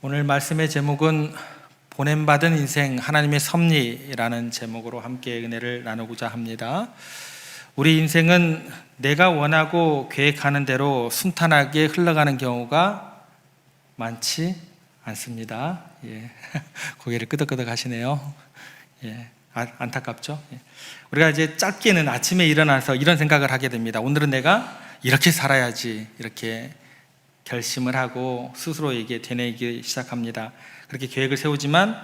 오늘 말씀의 제목은 보냄받은 인생 하나님의 섭리라는 제목으로 함께 은혜를 나누고자 합니다. 우리 인생은 내가 원하고 계획하는 대로 순탄하게 흘러가는 경우가 많지 않습니다. 고개를 끄덕끄덕 하시네요. 안타깝죠? 우리가 이제 짧게는 아침에 일어나서 이런 생각을 하게 됩니다. 오늘은 내가 이렇게 살아야지, 이렇게 결심을 하고 스스로에게 되뇌기 시작합니다. 그렇게 계획을 세우지만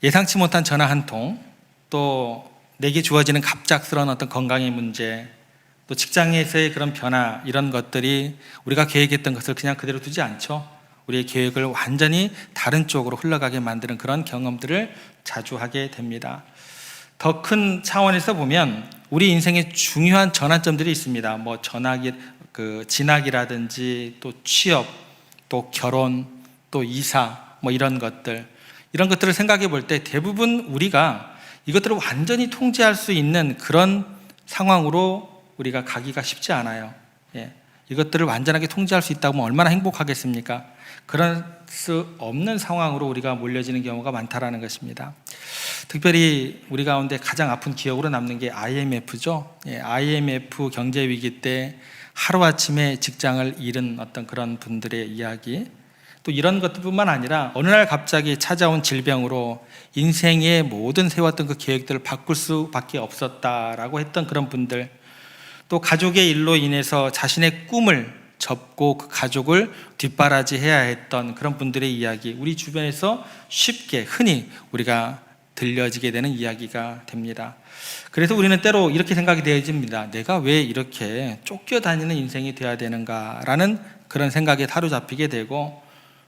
예상치 못한 전화 한 통, 또 내게 주어지는 갑작스러운 어떤 건강의 문제, 또 직장에서의 그런 변화, 이런 것들이 우리가 계획했던 것을 그냥 그대로 두지 않죠. 우리의 계획을 완전히 다른 쪽으로 흘러가게 만드는 그런 경험들을 자주 하게 됩니다. 더 큰 차원에서 보면 우리 인생에 중요한 전환점들이 있습니다. 진학이라든지 또 취업, 또 결혼, 또 이사, 이런 것들을 생각해 볼 때 대부분 우리가 이것들을 완전히 통제할 수 있는 그런 상황으로 우리가 가기가 쉽지 않아요. 이것들을 완전하게 통제할 수 있다고 하면 얼마나 행복하겠습니까? 그럴 수 없는 상황으로 우리가 몰려지는 경우가 많다라는 것입니다. 특별히 우리 가운데 가장 아픈 기억으로 남는 게 IMF죠. IMF 경제 위기 때 하루아침에 직장을 잃은 어떤 그런 분들의 이야기, 또 이런 것뿐만 아니라 어느 날 갑자기 찾아온 질병으로 인생의 모든 세웠던 그 계획들을 바꿀 수밖에 없었다라고 했던 그런 분들, 또 가족의 일로 인해서 자신의 꿈을 접고 그 가족을 뒷바라지해야 했던 그런 분들의 이야기, 우리 주변에서 쉽게 흔히 우리가 들려지게 되는 이야기가 됩니다. 그래서 우리는 때로 이렇게 생각이 되어집니다. 내가 왜 이렇게 쫓겨다니는 인생이 되어야 되는가라는 그런 생각에 사로잡히게 되고,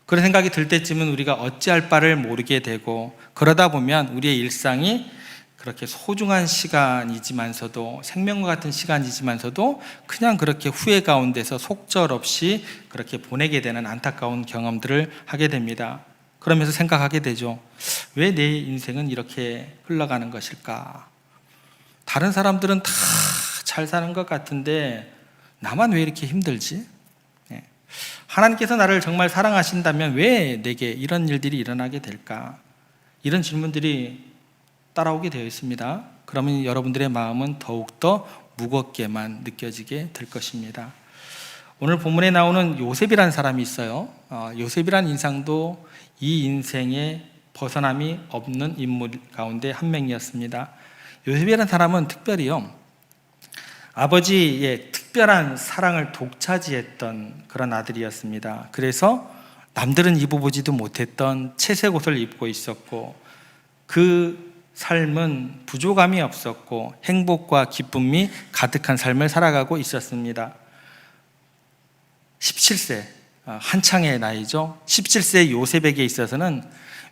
그런 생각이 들 때쯤은 우리가 어찌할 바를 모르게 되고, 그러다 보면 우리의 일상이 그렇게 소중한 시간이지만서도, 생명과 같은 시간이지만서도 그냥 그렇게 후회 가운데서 속절없이 그렇게 보내게 되는 안타까운 경험들을 하게 됩니다. 그러면서 생각하게 되죠. 왜 내 인생은 이렇게 흘러가는 것일까? 다른 사람들은 다 잘 사는 것 같은데 나만 왜 이렇게 힘들지? 하나님께서 나를 정말 사랑하신다면 왜 내게 이런 일들이 일어나게 될까? 이런 질문들이 따라오게 되어 있습니다. 그러면 여러분들의 마음은 더욱더 무겁게만 느껴지게 될 것입니다. 오늘 본문에 나오는 요셉이라는 사람이 있어요. 요셉이라는 인상도 이 인생에 벗어남이 없는 인물 가운데 한 명이었습니다. 요셉이라는 사람은 특별히요, 아버지의 특별한 사랑을 독차지했던 그런 아들이었습니다. 그래서 남들은 입어보지도 못했던 채색 옷을 입고 있었고, 그 삶은 부족함이 없었고 행복과 기쁨이 가득한 삶을 살아가고 있었습니다. 17세, 한창의 나이죠. 17세 요셉에게 있어서는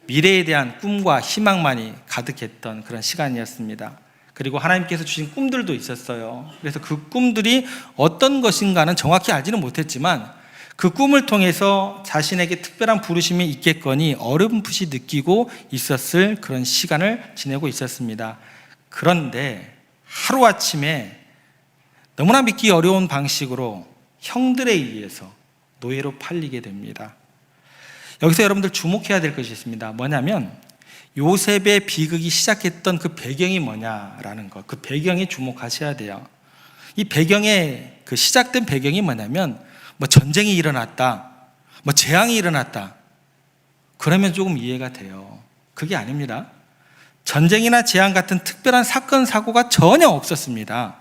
미래에 대한 꿈과 희망만이 가득했던 그런 시간이었습니다. 그리고 하나님께서 주신 꿈들도 있었어요. 그래서 그 꿈들이 어떤 것인가는 정확히 알지는 못했지만 그 꿈을 통해서 자신에게 특별한 부르심이 있겠거니 어렴풋이 느끼고 있었을 그런 시간을 지내고 있었습니다. 그런데 하루아침에 너무나 믿기 어려운 방식으로 형들에 의해서 노예로 팔리게 됩니다. 여기서 여러분들 주목해야 될 것이 있습니다. 뭐냐면 요셉의 비극이 시작했던 그 배경이 뭐냐라는 것, 그 배경에 주목하셔야 돼요. 이 배경의 그 시작된 배경이 뭐냐면 전쟁이 일어났다, 재앙이 일어났다, 그러면 조금 이해가 돼요. 그게 아닙니다. 전쟁이나 재앙 같은 특별한 사건 사고가 전혀 없었습니다.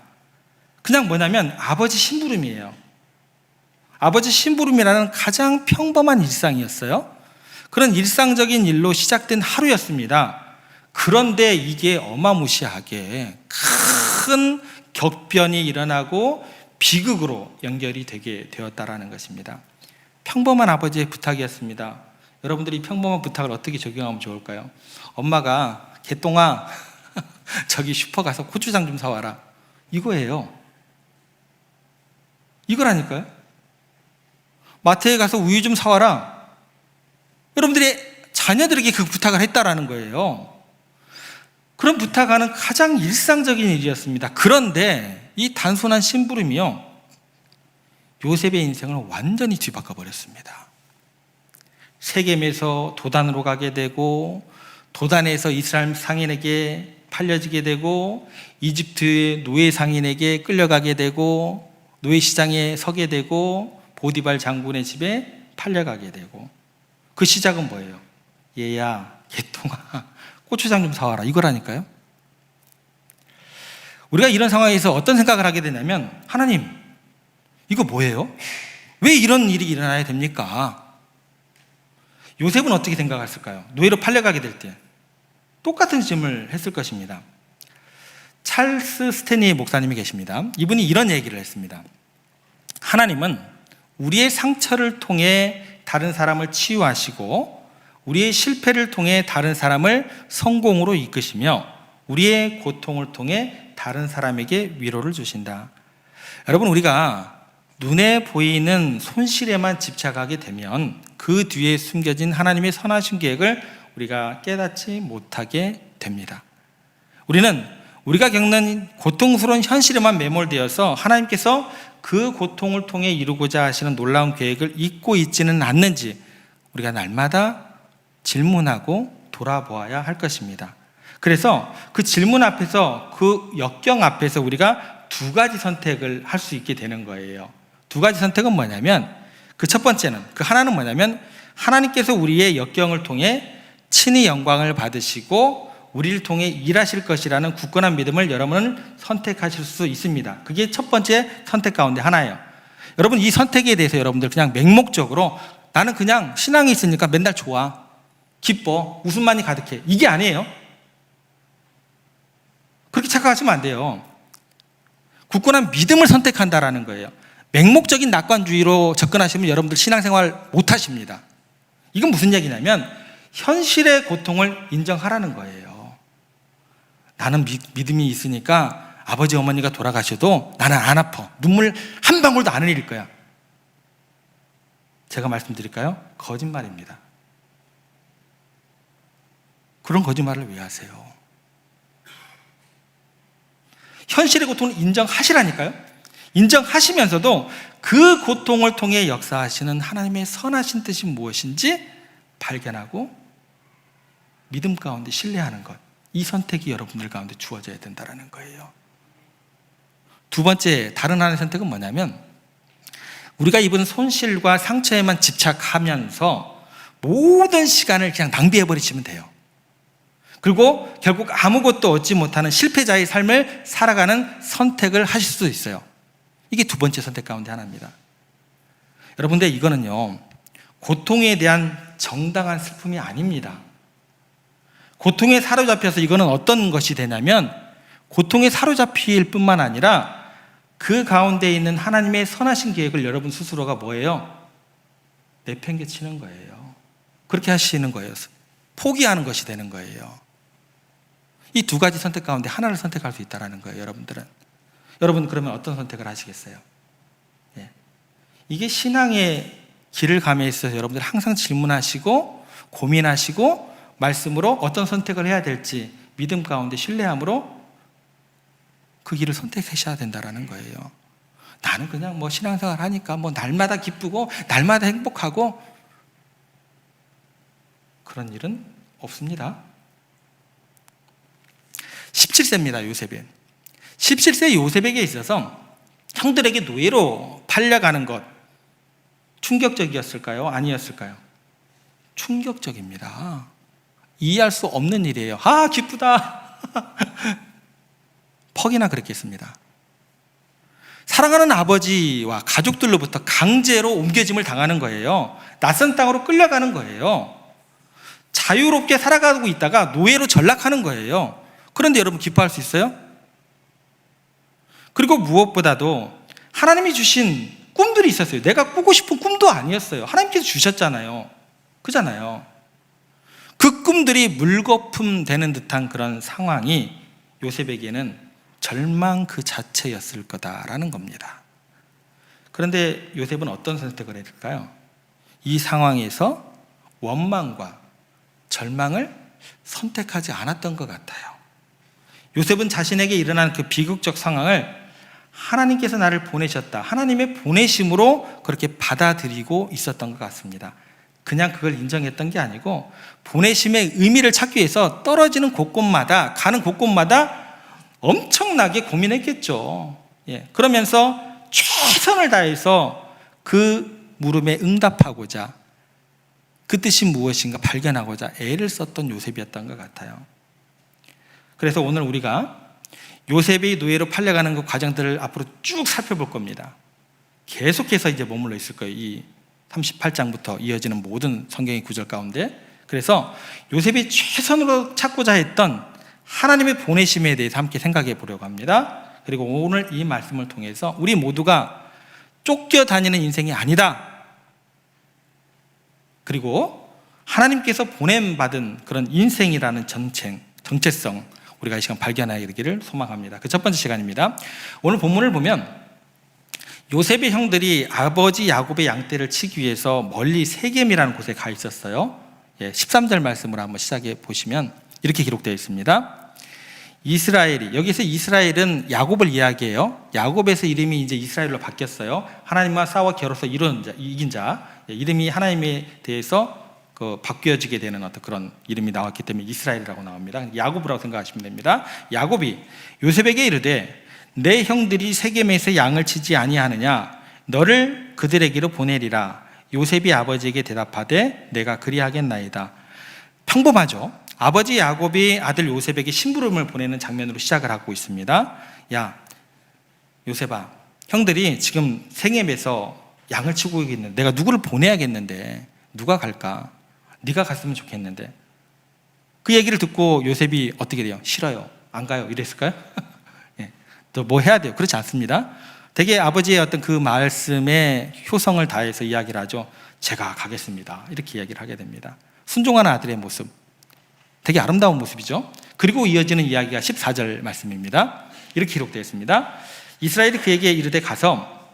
그냥 뭐냐면 아버지 심부름이에요. 아버지 심부름이라는 가장 평범한 일상이었어요. 그런 일상적인 일로 시작된 하루였습니다. 그런데 이게 어마무시하게 큰 격변이 일어나고 비극으로 연결이 되게 되었다라는 것입니다. 평범한 아버지의 부탁이었습니다. 여러분들이 평범한 부탁을 어떻게 적용하면 좋을까요? 엄마가 개똥아 저기 슈퍼 가서 고추장 좀 사와라, 이거예요. 이거라니까요. 마트에 가서 우유 좀 사와라. 여러분들이 자녀들에게 그 부탁을 했다라는 거예요. 그런 부탁하는 가장 일상적인 일이었습니다. 그런데 이 단순한 심부름이요, 요셉의 인생을 완전히 뒤바꿔 버렸습니다. 세겜에서 도단으로 가게 되고, 도단에서 이스라엘 상인에게 팔려지게 되고, 이집트의 노예 상인에게 끌려가게 되고, 노예 시장에 서게 되고, 보디발 장군의 집에 팔려가게 되고. 그 시작은 뭐예요? 얘야, 개똥아, 고추장 좀 사와라, 이거라니까요. 우리가 이런 상황에서 어떤 생각을 하게 되냐면, 하나님, 이거 뭐예요? 왜 이런 일이 일어나야 됩니까? 요셉은 어떻게 생각했을까요? 노예로 팔려가게 될 때 똑같은 질문을 했을 것입니다. 찰스 스테니 목사님이 계십니다. 이분이 이런 얘기를 했습니다. 하나님은 우리의 상처를 통해 다른 사람을 치유하시고, 우리의 실패를 통해 다른 사람을 성공으로 이끄시며, 우리의 고통을 통해 다른 사람에게 위로를 주신다. 여러분, 우리가 눈에 보이는 손실에만 집착하게 되면 그 뒤에 숨겨진 하나님의 선하신 계획을 우리가 깨닫지 못하게 됩니다. 우리는 우리가 겪는 고통스러운 현실에만 매몰되어서 하나님께서 그 고통을 통해 이루고자 하시는 놀라운 계획을 잊고 있지는 않는지 우리가 날마다 질문하고 돌아보아야 할 것입니다. 그래서 그 질문 앞에서, 그 역경 앞에서 우리가 두 가지 선택을 할 수 있게 되는 거예요. 두 가지 선택은 뭐냐면, 그 첫 번째는, 그 하나는 뭐냐면, 하나님께서 우리의 역경을 통해 친히 영광을 받으시고 우리를 통해 일하실 것이라는 굳건한 믿음을 여러분은 선택하실 수 있습니다. 그게 첫 번째 선택 가운데 하나예요. 여러분, 이 선택에 대해서 여러분들 그냥 맹목적으로 나는 그냥 신앙이 있으니까 맨날 좋아, 기뻐, 웃음만이 가득해, 이게 아니에요. 그렇게 착각하시면 안 돼요. 굳건한 믿음을 선택한다라는 거예요. 맹목적인 낙관주의로 접근하시면 여러분들 신앙생활 못 하십니다. 이건 무슨 얘기냐면 현실의 고통을 인정하라는 거예요. 나는 믿음이 있으니까 아버지 어머니가 돌아가셔도 나는 안 아파, 눈물 한 방울도 안 흘릴 거야. 제가 말씀드릴까요? 거짓말입니다. 그런 거짓말을 왜 하세요? 현실의 고통을 인정하시라니까요. 인정하시면서도 그 고통을 통해 역사하시는 하나님의 선하신 뜻이 무엇인지 발견하고 믿음 가운데 신뢰하는 것, 이 선택이 여러분들 가운데 주어져야 된다는 거예요. 두 번째, 다른 하나의 선택은 뭐냐면, 우리가 입은 손실과 상처에만 집착하면서 모든 시간을 그냥 낭비해버리시면 돼요. 그리고 결국 아무것도 얻지 못하는 실패자의 삶을 살아가는 선택을 하실 수도 있어요. 이게 두 번째 선택 가운데 하나입니다. 여러분들, 이거는요, 고통에 대한 정당한 슬픔이 아닙니다. 고통에 사로잡혀서 이거는 어떤 것이 되냐면, 고통에 사로잡힐 뿐만 아니라 그 가운데 있는 하나님의 선하신 계획을 여러분 스스로가 뭐예요? 내팽개치는 거예요. 그렇게 하시는 거예요. 포기하는 것이 되는 거예요. 이 두 가지 선택 가운데 하나를 선택할 수 있다는 거예요, 여러분들은. 여러분, 그러면 어떤 선택을 하시겠어요? 예. 이게 신앙의 길을 감에 있어서 여러분들 항상 질문하시고 고민하시고 말씀으로 어떤 선택을 해야 될지 믿음 가운데 신뢰함으로 그 길을 선택하셔야 된다는 거예요. 나는 그냥 뭐 신앙생활 하니까 뭐 날마다 기쁘고 날마다 행복하고, 그런 일은 없습니다. 17세입니다, 요셉이. 17세 요셉에게 있어서 형들에게 노예로 팔려가는 것, 충격적이었을까요? 아니었을까요? 충격적입니다. 이해할 수 없는 일이에요. 아, 기쁘다. 퍽이나 그랬겠습니다. 사랑하는 아버지와 가족들로부터 강제로 옮겨짐을 당하는 거예요. 낯선 땅으로 끌려가는 거예요. 자유롭게 살아가고 있다가 노예로 전락하는 거예요. 그런데 여러분, 기뻐할 수 있어요? 그리고 무엇보다도 하나님이 주신 꿈들이 있었어요. 내가 꾸고 싶은 꿈도 아니었어요. 하나님께서 주셨잖아요. 그잖아요. 그 꿈들이 물거품 되는 듯한 그런 상황이 요셉에게는 절망 그 자체였을 거다라는 겁니다. 그런데 요셉은 어떤 선택을 했을까요? 이 상황에서 원망과 절망을 선택하지 않았던 것 같아요. 요셉은 자신에게 일어난 그 비극적 상황을 하나님께서 나를 보내셨다, 하나님의 보내심으로 그렇게 받아들이고 있었던 것 같습니다. 그냥 그걸 인정했던 게 아니고 보내심의 의미를 찾기 위해서 떨어지는 곳곳마다, 가는 곳곳마다 엄청나게 고민했겠죠. 예. 그러면서 최선을 다해서 그 물음에 응답하고자, 그 뜻이 무엇인가 발견하고자 애를 썼던 요셉이었던 것 같아요. 그래서 오늘 우리가 요셉이 노예로 팔려가는 그 과정들을 앞으로 쭉 살펴볼 겁니다. 계속해서 이제 머물러 있을 거예요. 이 38장부터 이어지는 모든 성경의 구절 가운데. 그래서 요셉이 최선으로 찾고자 했던 하나님의 보내심에 대해서 함께 생각해 보려고 합니다. 그리고 오늘 이 말씀을 통해서 우리 모두가 쫓겨다니는 인생이 아니다, 그리고 하나님께서 보냄받은 그런 인생이라는 정체성, 우리가 이 시간 발견하게 되기를 소망합니다. 그 첫 번째 시간입니다. 오늘 본문을 보면 요셉의 형들이 아버지 야곱의 양떼를 치기 위해서 멀리 세겜이라는 곳에 가 있었어요. 13절 말씀으로 한번 시작해 보시면 이렇게 기록되어 있습니다. 이스라엘이, 여기서 이스라엘은 야곱을 이야기해요. 야곱에서 이름이 이제 이스라엘로 바뀌었어요. 하나님과 싸워 겨뤄서 이긴 자, 이름이 하나님에 대해서 바뀌어지게 되는 어떤 그런 이름이 나왔기 때문에 이스라엘이라고 나옵니다. 야곱이라고 생각하시면 됩니다. 야곱이 요셉에게 이르되 내 형들이 세겜에서 양을 치지 아니하느냐, 너를 그들에게로 보내리라. 요셉이 아버지에게 대답하되 내가 그리하겠나이다. 평범하죠. 아버지 야곱이 아들 요셉에게 심부름을 보내는 장면으로 시작을 하고 있습니다. 야, 요셉아, 형들이 지금 세겜에서 양을 치고 있는데 내가 누구를 보내야겠는데 누가 갈까? 네가 갔으면 좋겠는데. 그 얘기를 듣고 요셉이 어떻게 돼요? 싫어요, 안 가요, 이랬을까요? 예, 또 뭐 해야 돼요? 그렇지 않습니다. 되게 아버지의 어떤 그 말씀에 효성을 다해서 이야기를 하죠. 제가 가겠습니다, 이렇게 이야기를 하게 됩니다. 순종하는 아들의 모습, 되게 아름다운 모습이죠. 그리고 이어지는 이야기가 14절 말씀입니다. 이렇게 기록되어 있습니다. 이스라엘이 그에게 이르되 가서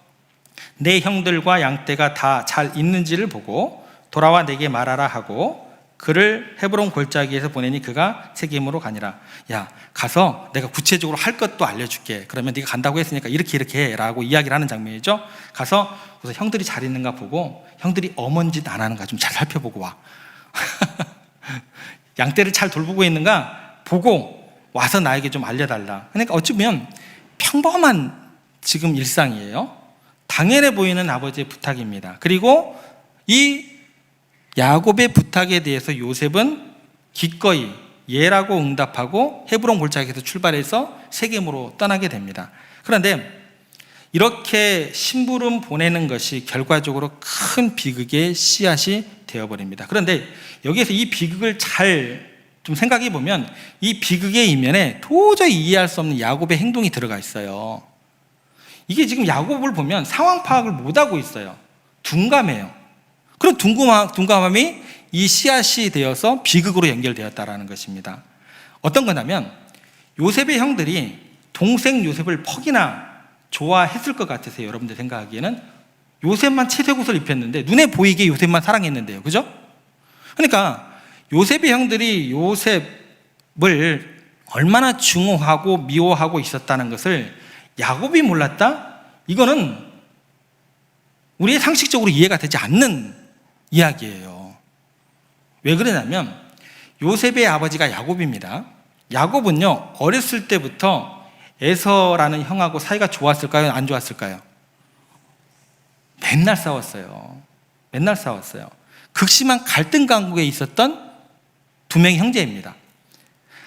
내 형들과 양떼가 다 잘 있는지를 보고 돌아와 내게 말하라 하고 그를 헤브론 골짜기에서 보내니 그가 세겜으로 가니라. 야, 가서 내가 구체적으로 할 것도 알려줄게. 그러면 네가 간다고 했으니까 이렇게 해 라고 이야기를 하는 장면이죠. 가서 그래서 형들이 잘 있는가 보고, 형들이 어먼 짓 안 하는가 좀 잘 살펴보고 와. 양떼를 잘 돌보고 있는가 보고 와서 나에게 좀 알려달라. 그러니까 어쩌면 평범한 지금 일상이에요. 당연해 보이는 아버지의 부탁입니다. 그리고 이 야곱의 부탁에 대해서 요셉은 기꺼이 예라고 응답하고 헤브론 골짜기에서 출발해서 세겜으로 떠나게 됩니다. 그런데 이렇게 심부름 보내는 것이 결과적으로 큰 비극의 씨앗이 되어버립니다. 그런데 여기에서 이 비극을 잘 좀 생각해 보면 이 비극의 이면에 도저히 이해할 수 없는 야곱의 행동이 들어가 있어요. 이게 지금 야곱을 보면 상황 파악을 못하고 있어요. 둔감해요. 그런 둔감함이 이 씨앗이 되어서 비극으로 연결되었다는 것입니다. 어떤 거냐면 요셉의 형들이 동생 요셉을 퍽이나 좋아했을 것 같으세요? 여러분들 생각하기에는 요셉만 채색 옷을 입혔는데 눈에 보이게 요셉만 사랑했는데요, 그죠? 그러니까 요셉의 형들이 요셉을 얼마나 증오하고 미워하고 있었다는 것을 야곱이 몰랐다? 이거는 우리의 상식적으로 이해가 되지 않는 이야기예요. 왜 그러냐면 요셉의 아버지가 야곱입니다. 야곱은요, 어렸을 때부터 에서라는 형하고 사이가 좋았을까요? 안 좋았을까요? 맨날 싸웠어요. 맨날 싸웠어요. 극심한 갈등 강국에 있었던 두 명의 형제입니다.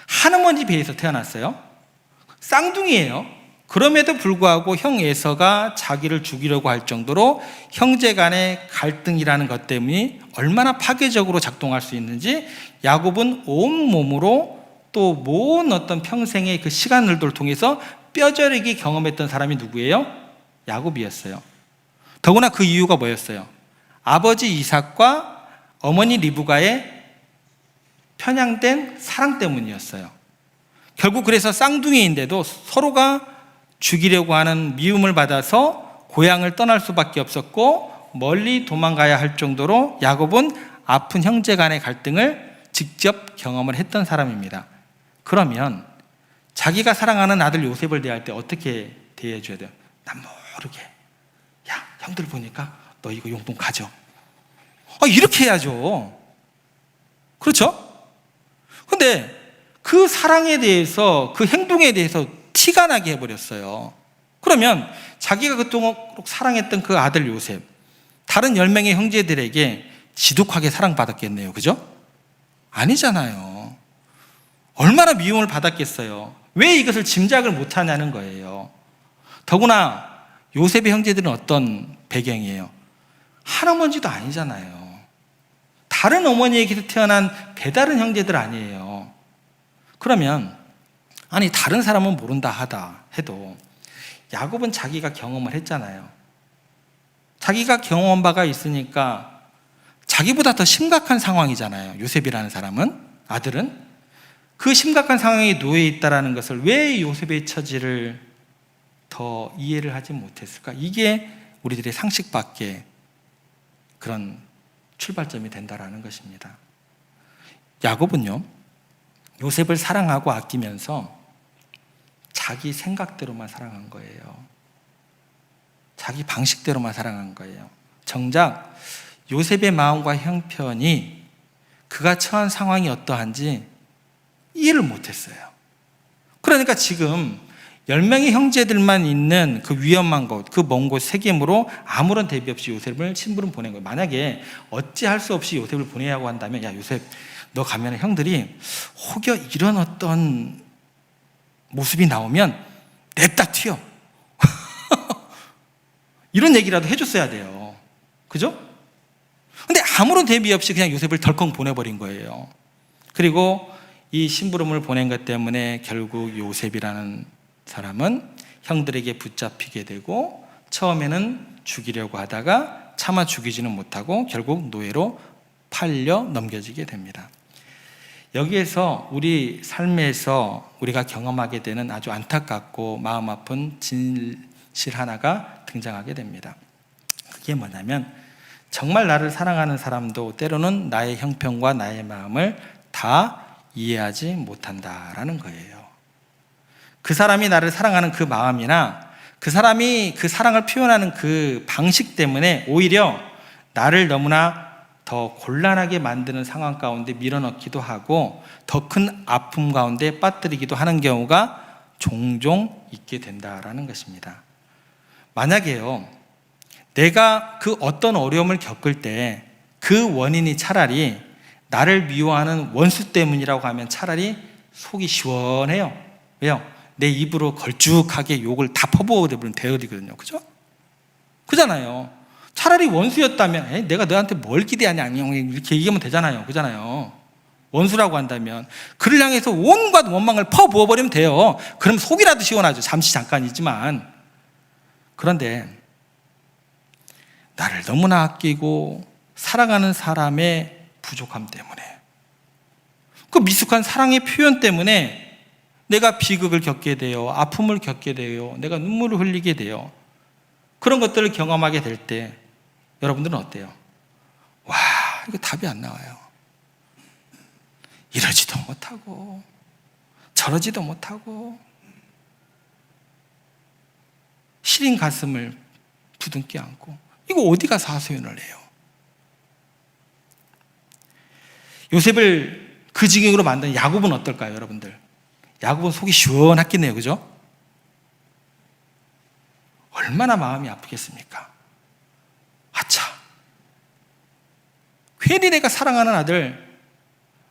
한어머니 배에서 태어났어요. 쌍둥이에요. 그럼에도 불구하고 형 에서가 자기를 죽이려고 할 정도로 형제 간의 갈등이라는 것 때문에 얼마나 파괴적으로 작동할 수 있는지 야곱은 온몸으로 또 모은 어떤 평생의 그 시간들을 통해서 뼈저리게 경험했던 사람이 누구예요? 야곱이었어요. 더구나 그 이유가 뭐였어요? 아버지 이삭과 어머니 리브가의 편향된 사랑 때문이었어요. 결국 그래서 쌍둥이인데도 서로가 죽이려고 하는 미움을 받아서 고향을 떠날 수밖에 없었고 멀리 도망가야 할 정도로 야곱은 아픈 형제 간의 갈등을 직접 경험을 했던 사람입니다. 그러면 자기가 사랑하는 아들 요셉을 대할 때 어떻게 대해줘야 돼요? 난 모르게, 야, 형들 보니까 너 이거 용돈 가져. 이렇게 해야죠. 그렇죠? 근데 그 사랑에 대해서, 그 행동에 대해서 티가 나게 해버렸어요. 그러면 자기가 그토록 사랑했던 그 아들 요셉, 다른 10명의 형제들에게 지독하게 사랑받았겠네요. 그죠? 아니잖아요. 얼마나 미움을 받았겠어요. 왜 이것을 짐작을 못하냐는 거예요. 더구나 요셉의 형제들은 어떤 배경이에요? 할아버지도 아니잖아요. 다른 어머니에게서 태어난 배다른 형제들 아니에요. 그러면 아니 다른 사람은 모른다 하다 해도 야곱은 자기가 경험을 했잖아요. 자기가 경험한 바가 있으니까 자기보다 더 심각한 상황이잖아요. 요셉이라는 사람은, 아들은 그 심각한 상황에 놓여 있다는 것을 왜 요셉의 처지를 더 이해를 하지 못했을까? 이게 우리들의 상식 밖의 그런 출발점이 된다라는 것입니다. 야곱은요, 요셉을 사랑하고 아끼면서 자기 생각대로만 사랑한 거예요. 자기 방식대로만 사랑한 거예요. 정작 요셉의 마음과 형편이 그가 처한 상황이 어떠한지 이해를 못했어요. 그러니까 지금 10명의 형제들만 있는 그 위험한 곳, 그 먼 곳 세겜으로 아무런 대비 없이 요셉을 심부름 보낸 거예요. 만약에 어찌할 수 없이 요셉을 보내야고 한다면, 야 요셉 너 가면 형들이 혹여 이런 어떤 모습이 나오면 냅다 튀어. 이런 얘기라도 해줬어야 돼요. 그죠? 근데 아무런 대비 없이 그냥 요셉을 덜컹 보내버린 거예요. 그리고 이 심부름을 보낸 것 때문에 결국 요셉이라는 사람은 형들에게 붙잡히게 되고 처음에는 죽이려고 하다가 차마 죽이지는 못하고 결국 노예로 팔려 넘겨지게 됩니다. 여기에서 우리 삶에서 우리가 경험하게 되는 아주 안타깝고 마음 아픈 진실 하나가 등장하게 됩니다. 그게 뭐냐면 정말 나를 사랑하는 사람도 때로는 나의 형편과 나의 마음을 다 이해하지 못한다라는 거예요. 그 사람이 나를 사랑하는 그 마음이나 그 사람이 그 사랑을 표현하는 그 방식 때문에 오히려 나를 너무나 더 곤란하게 만드는 상황 가운데 밀어넣기도 하고 더 큰 아픔 가운데 빠뜨리기도 하는 경우가 종종 있게 된다라는 것입니다. 만약에요, 내가 그 어떤 어려움을 겪을 때 그 원인이 차라리 나를 미워하는 원수 때문이라고 하면 차라리 속이 시원해요. 왜요? 내 입으로 걸쭉하게 욕을 다 퍼부어버리면 되어리거든요. 그죠? 그잖아요. 차라리 원수였다면 내가 너한테 뭘 기대하냐 이렇게 얘기하면 되잖아요. 그잖아요. 원수라고 한다면 그를 향해서 온갖 원망을 퍼부어버리면 돼요. 그럼 속이라도 시원하죠. 잠시 잠깐이지만. 그런데 나를 너무나 아끼고 사랑하는 사람의 부족함 때문에, 그 미숙한 사랑의 표현 때문에 내가 비극을 겪게 돼요. 아픔을 겪게 돼요. 내가 눈물을 흘리게 돼요. 그런 것들을 경험하게 될 때 여러분들은 어때요? 와, 이거 답이 안 나와요. 이러지도 못하고 저러지도 못하고 시린 가슴을 부둥켜 안고 이거 어디 가서 하소연을 해요? 요셉을 그 지경으로 만든 야곱은 어떨까요, 여러분들? 야곱은 속이 시원했겠네요. 그죠? 얼마나 마음이 아프겠습니까? 아차, 괜히 내가 사랑하는 아들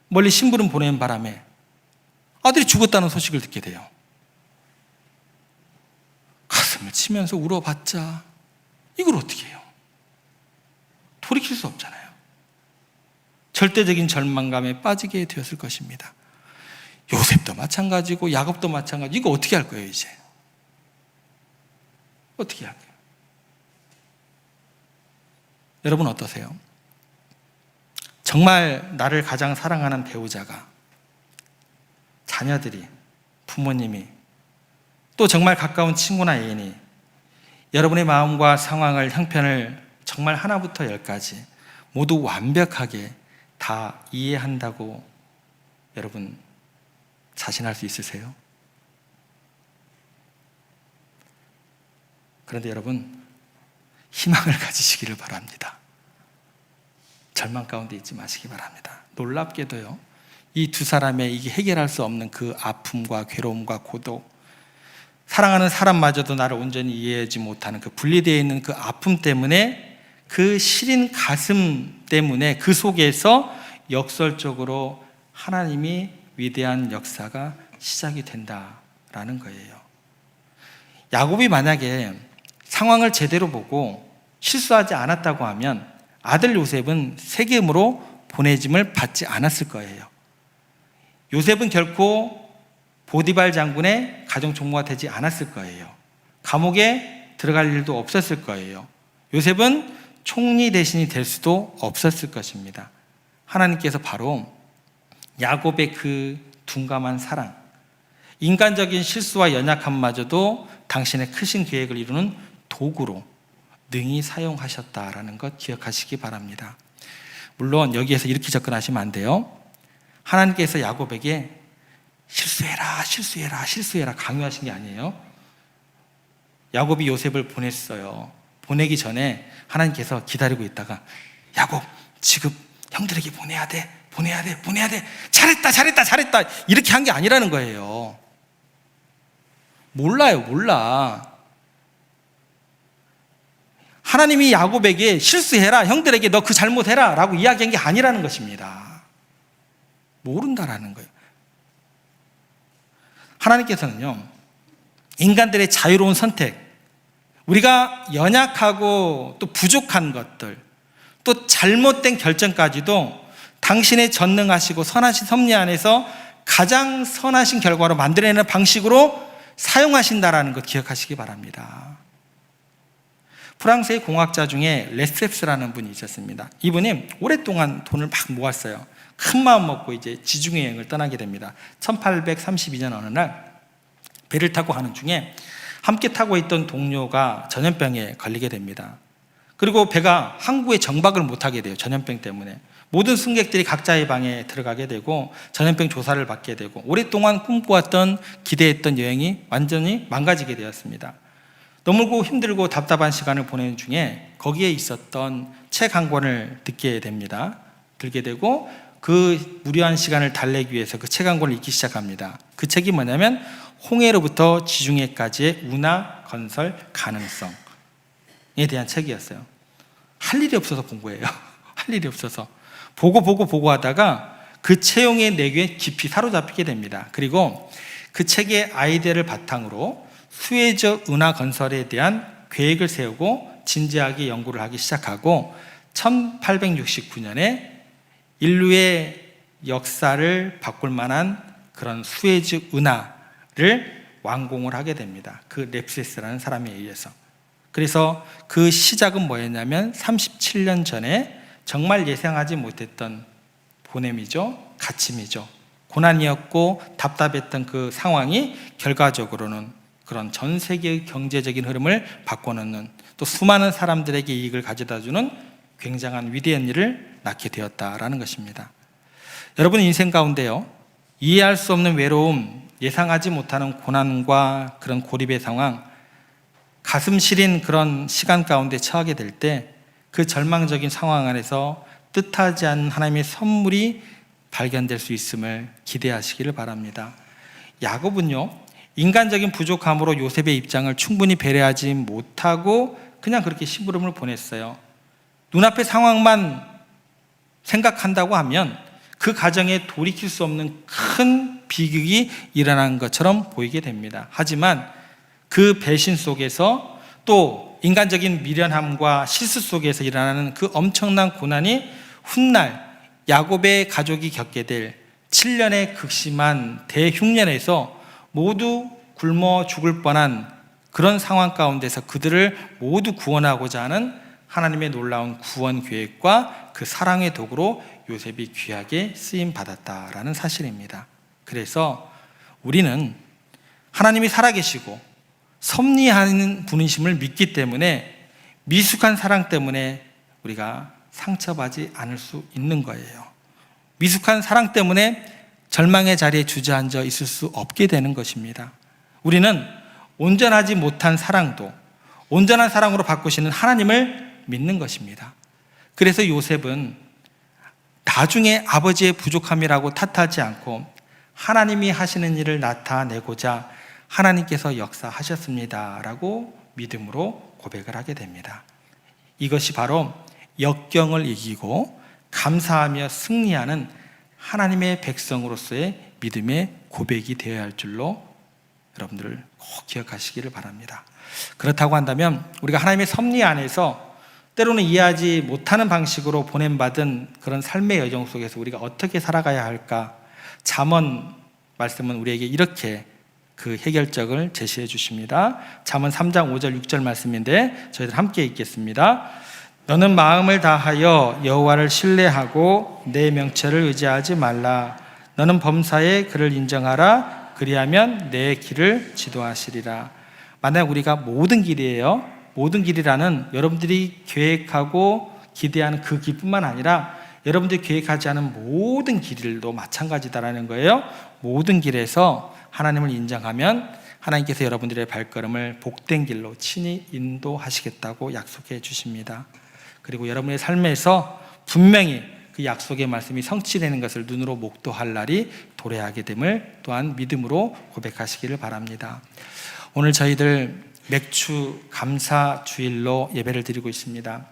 멀리 심부름 보내는 바람에 아들이 죽었다는 소식을 듣게 돼요. 가슴을 치면서 울어봤자 이걸 어떻게 해요? 돌이킬 수 없잖아요. 절대적인 절망감에 빠지게 되었을 것입니다. 요셉도 마찬가지고 야곱도 마찬가지고. 이거 어떻게 할 거예요 이제? 어떻게 할까요? 여러분 어떠세요? 정말 나를 가장 사랑하는 배우자가, 자녀들이, 부모님이, 또 정말 가까운 친구나 애인이 여러분의 마음과 상황을, 형편을 정말 하나부터 열까지 모두 완벽하게 다 이해한다고 여러분 자신할 수 있으세요? 그런데 여러분 희망을 가지시기를 바랍니다. 절망 가운데 있지 마시기 바랍니다. 놀랍게도요, 이 두 사람의 이게 해결할 수 없는 그 아픔과 괴로움과 고독, 사랑하는 사람마저도 나를 온전히 이해하지 못하는 그 분리되어 있는 그 아픔 때문에, 그 시린 가슴 때문에 그 속에서 역설적으로 하나님이 위대한 역사가 시작이 된다라는 거예요. 야곱이 만약에 상황을 제대로 보고 실수하지 않았다고 하면 아들 요셉은 세겜으로 보내짐을 받지 않았을 거예요. 요셉은 결코 보디발 장군의 가정 총무가 되지 않았을 거예요. 감옥에 들어갈 일도 없었을 거예요. 요셉은 총리 대신이 될 수도 없었을 것입니다. 하나님께서 바로 야곱의 그 둔감한 사랑, 인간적인 실수와 연약함마저도 당신의 크신 계획을 이루는 도구로 능히 사용하셨다라는 것 기억하시기 바랍니다. 물론 여기에서 이렇게 접근하시면 안 돼요. 하나님께서 야곱에게 실수해라 강요하신 게 아니에요. 야곱이 요셉을 보냈어요. 보내기 전에 하나님께서 기다리고 있다가, 야곱 지금 형들에게 보내야 돼. 잘했다 이렇게 한 게 아니라는 거예요. 몰라. 하나님이 야곱에게 실수해라, 형들에게 너 그 잘못해라 라고 이야기한 게 아니라는 것입니다. 모른다라는 거예요. 하나님께서는요, 인간들의 자유로운 선택, 우리가 연약하고 또 부족한 것들, 또 잘못된 결정까지도 당신의 전능하시고 선하신 섭리 안에서 가장 선하신 결과로 만들어내는 방식으로 사용하신다라는 것 기억하시기 바랍니다. 프랑스의 공학자 중에 레셉스라는 분이 있었습니다. 이분이 오랫동안 돈을 막 모았어요. 큰 마음 먹고 이제 지중해 여행을 떠나게 됩니다. 1832년 어느 날 배를 타고 가는 중에 함께 타고 있던 동료가 전염병에 걸리게 됩니다. 그리고 배가 항구에 정박을 못하게 돼요. 전염병 때문에. 모든 승객들이 각자의 방에 들어가게 되고 전염병 조사를 받게 되고, 오랫동안 꿈꿔왔던 기대했던 여행이 완전히 망가지게 되었습니다. 너무 힘들고 답답한 시간을 보내는 중에 거기에 있었던 책 한 권을 듣게 되고, 그 무료한 시간을 달래기 위해서 그 책 한 권을 읽기 시작합니다. 그 책이 뭐냐면 홍해로부터 지중해까지의 운하 건설 가능성에 대한 책이었어요. 할 일이 없어서 본 거예요. 할 일이 없어서 보고 하다가 그 채용의 내규에 깊이 사로잡히게 됩니다. 그리고 그 책의 아이디어를 바탕으로 수에즈 운하 건설에 대한 계획을 세우고 진지하게 연구를 하기 시작하고, 1869년에 인류의 역사를 바꿀 만한 그런 수에즈 운하를 완공을 하게 됩니다. 그 랩세스라는 사람에 의해서. 그래서 그 시작은 뭐였냐면 37년 전에 정말 예상하지 못했던 보냄이죠. 갇힘이죠. 고난이었고 답답했던 그 상황이 결과적으로는 그런 전 세계의 경제적인 흐름을 바꿔놓는, 또 수많은 사람들에게 이익을 가져다주는 굉장한 위대한 일을 낳게 되었다라는 것입니다. 여러분 인생 가운데요, 이해할 수 없는 외로움, 예상하지 못하는 고난과 그런 고립의 상황, 가슴 시린 그런 시간 가운데 처하게 될 때 그 절망적인 상황 안에서 뜻하지 않은 하나님의 선물이 발견될 수 있음을 기대하시기를 바랍니다. 야곱은요, 인간적인 부족함으로 요셉의 입장을 충분히 배려하지 못하고 그냥 그렇게 심부름을 보냈어요. 눈앞의 상황만 생각한다고 하면 그 가정에 돌이킬 수 없는 큰 비극이 일어난 것처럼 보이게 됩니다. 하지만 그 배신 속에서, 또 인간적인 미련함과 실수 속에서 일어나는 그 엄청난 고난이 훗날 야곱의 가족이 겪게 될 7년의 극심한 대흉년에서 모두 굶어 죽을 뻔한 그런 상황 가운데서 그들을 모두 구원하고자 하는 하나님의 놀라운 구원 계획과 그 사랑의 도구로 요셉이 귀하게 쓰임 받았다라는 사실입니다. 그래서 우리는 하나님이 살아계시고 섭리하는 분이심을 믿기 때문에 미숙한 사랑 때문에 우리가 상처받지 않을 수 있는 거예요. 미숙한 사랑 때문에 절망의 자리에 주저앉아 있을 수 없게 되는 것입니다. 우리는 온전하지 못한 사랑도 온전한 사랑으로 바꾸시는 하나님을 믿는 것입니다. 그래서 요셉은 나중에 아버지의 부족함이라고 탓하지 않고 하나님이 하시는 일을 나타내고자 하나님께서 역사하셨습니다 라고 믿음으로 고백을 하게 됩니다. 이것이 바로 역경을 이기고 감사하며 승리하는 하나님의 백성으로서의 믿음의 고백이 되어야 할 줄로 여러분들 꼭 기억하시기를 바랍니다. 그렇다고 한다면 우리가 하나님의 섭리 안에서 때로는 이해하지 못하는 방식으로 보냄받은 그런 삶의 여정 속에서 우리가 어떻게 살아가야 할까? 잠언 말씀은 우리에게 이렇게 그 해결책을 제시해 주십니다. 잠언 3장 5절 6절 말씀인데 저희들 함께 읽겠습니다. 너는 마음을 다하여 여호와를 신뢰하고 내 명철을 의지하지 말라. 너는 범사에 그를 인정하라. 그리하면 내 길을 지도하시리라. 만약 우리가 모든 길이에요. 모든 길이라는 여러분들이 계획하고 기대하는 그 길뿐만 아니라 여러분들이 계획하지 않은 모든 길도 마찬가지다라는 거예요. 모든 길에서 하나님을 인정하면 하나님께서 여러분들의 발걸음을 복된 길로 친히 인도하시겠다고 약속해 주십니다. 그리고 여러분의 삶에서 분명히 그 약속의 말씀이 성취되는 것을 눈으로 목도할 날이 도래하게 됨을 또한 믿음으로 고백하시기를 바랍니다. 오늘 저희들 맥주 감사 주일로 예배를 드리고 있습니다.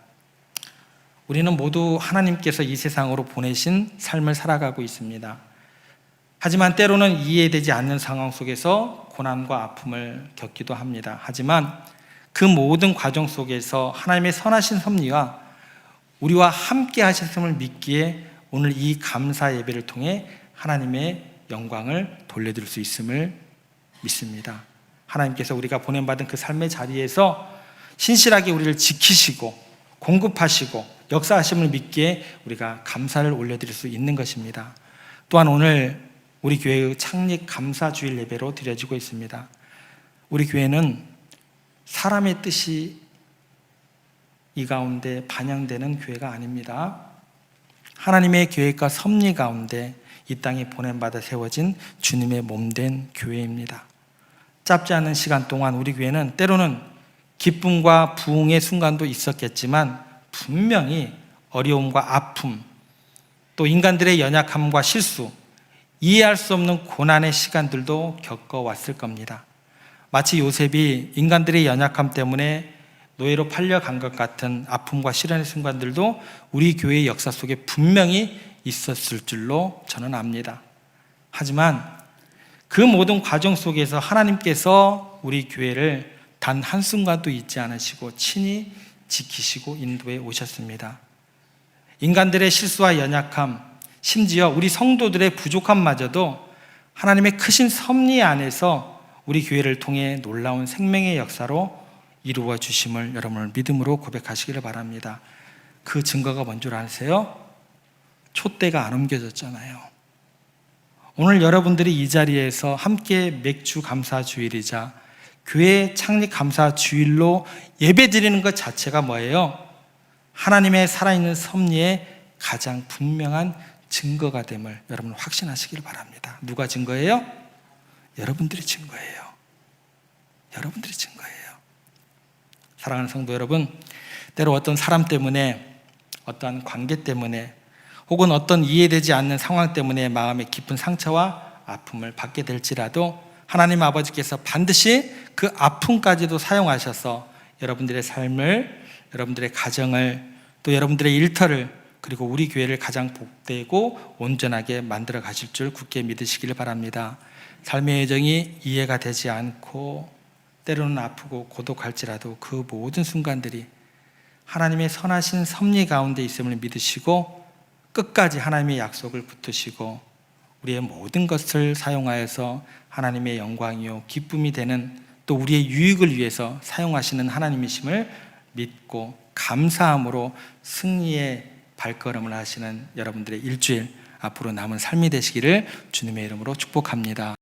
우리는 모두 하나님께서 이 세상으로 보내신 삶을 살아가고 있습니다. 하지만 때로는 이해되지 않는 상황 속에서 고난과 아픔을 겪기도 합니다. 하지만 그 모든 과정 속에서 하나님의 선하신 섭리와 우리와 함께 하셨음을 믿기에 오늘 이 감사 예배를 통해 하나님의 영광을 돌려드릴 수 있음을 믿습니다. 하나님께서 우리가 보냄받은 그 삶의 자리에서 신실하게 우리를 지키시고 공급하시고 역사하심을 믿기에 우리가 감사를 올려드릴 수 있는 것입니다. 또한 오늘 우리 교회의 창립 감사 주일 예배로 드려지고 있습니다. 우리 교회는 사람의 뜻이 이 가운데 반영되는 교회가 아닙니다. 하나님의 계획과 섭리 가운데 이 땅에 보냄받아 세워진 주님의 몸된 교회입니다. 짧지 않은 시간 동안 우리 교회는 때로는 기쁨과 부흥의 순간도 있었겠지만 분명히 어려움과 아픔, 또 인간들의 연약함과 실수, 이해할 수 없는 고난의 시간들도 겪어왔을 겁니다. 마치 요셉이 인간들의 연약함 때문에 노예로 팔려간 것 같은 아픔과 시련의 순간들도 우리 교회의 역사 속에 분명히 있었을 줄로 저는 압니다. 하지만 그 모든 과정 속에서 하나님께서 우리 교회를 단 한순간도 잊지 않으시고 친히 지키시고 인도해 오셨습니다. 인간들의 실수와 연약함, 심지어 우리 성도들의 부족함마저도 하나님의 크신 섭리 안에서 우리 교회를 통해 놀라운 생명의 역사로 이루어 주심을 여러분을 믿음으로 고백하시기를 바랍니다. 그 증거가 뭔 줄 아세요? 촛대가 안 옮겨졌잖아요. 오늘 여러분들이 이 자리에서 함께 맥주 감사 주일이자 교회 창립 감사 주일로 예배 드리는 것 자체가 뭐예요? 하나님의 살아있는 섭리의 가장 분명한 증거가 됨을 여러분 확신하시기를 바랍니다. 누가 증거예요? 여러분들이 증거예요. 여러분들이 증거예요. 사랑하는 성도 여러분, 때로 어떤 사람 때문에, 어떠한 관계 때문에, 혹은 어떤 이해되지 않는 상황 때문에 마음의 깊은 상처와 아픔을 받게 될지라도 하나님 아버지께서 반드시 그 아픔까지도 사용하셔서 여러분들의 삶을, 여러분들의 가정을, 또 여러분들의 일터를, 그리고 우리 교회를 가장 복되고 온전하게 만들어 가실 줄 굳게 믿으시기를 바랍니다. 삶의 여정이 이해가 되지 않고 때로는 아프고 고독할지라도 그 모든 순간들이 하나님의 선하신 섭리 가운데 있음을 믿으시고 끝까지 하나님의 약속을 붙드시고 우리의 모든 것을 사용하여서 하나님의 영광이요 기쁨이 되는 또 우리의 유익을 위해서 사용하시는 하나님이심을 믿고 감사함으로 승리의 발걸음을 하시는 여러분들의 일주일 앞으로 남은 삶이 되시기를 주님의 이름으로 축복합니다.